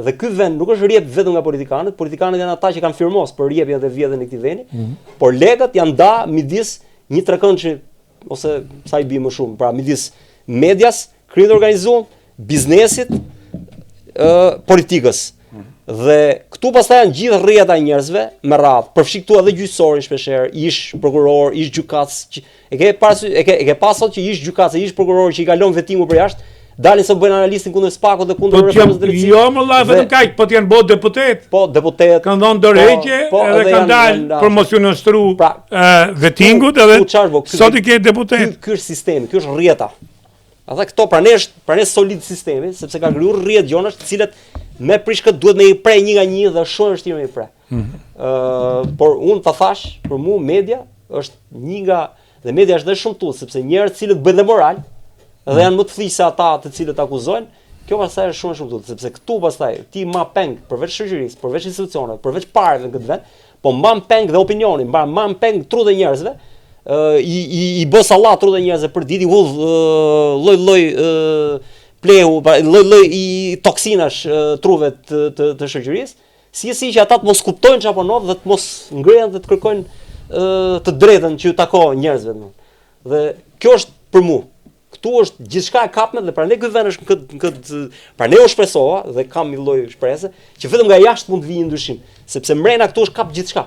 Dhe ky vend nuk është rrjep vetëm nga politikanët, politikanët janë ata që kanë firmos për rrjepjen dhe vjedhjen e këtij vendi, por legët janë nda midis një trekëndshi ose sa i bie më shumë, pra midis medias, krimit organizuar, biznesit, politikës. Dhe këtu pastaj janë gjithë rrjeta e njerëzve me radhë, përfshi këtu edhe gjyqësorin shpeshherë, ish prokuror, ish gjykatës, e ke pasur që ish gjykatës, ish prokuror që i kalon vetimu për jashtë, dalin se bëjnë analistin kundër Spakut dhe kundër reformës drejtësisë. Jo më vëllai, vetëm kaq, po t'janë bërë deputet. Po, deputet. Kanë dhënë dorëheqje edhe kanë dalë promocionostru vetingut edhe sot i ke deputet. Ky është sistemi, ky është rrjeta. Ata këto pranë solid sistemi, sepse ka krijuar rrjet gjonash, të cilat me prishkët duhet me i prej një nga një dhe shumë vështirë me i prej. Por unë ta thash, për mua media është një nga dhe media është dhe shumëtues, sepse njerëz të cilët bëjnë dhe moral dhe janë më të thjeshtë se ata të cilët akuzojnë, kjo pastaj është shumë shumëtues, sepse këtu pastaj ti ma peng përveç shoqërisë, përveç institucioneve, përveç parëve në këtë vend, po mban peng dhe opinionin, mban peng trut e njerëzve. I bë sallat trut e njerëzve për ditë, lloj plehu, lloj i toksinash truve të shoqërisë, si që ata të mos kuptojnë çfarë punon dhe të mos ngrihen dhe të kërkojnë të drejtën që ju takon njerëzve. Dhe kjo është për mua. Këtu është gjithçka e kapme dhe prandaj ky vend është prandaj u shpresova dhe kam një lloj shprese që vetëm nga jashtë mund të vijë ndryshim, sepse mrena këtu është kap gjithçka.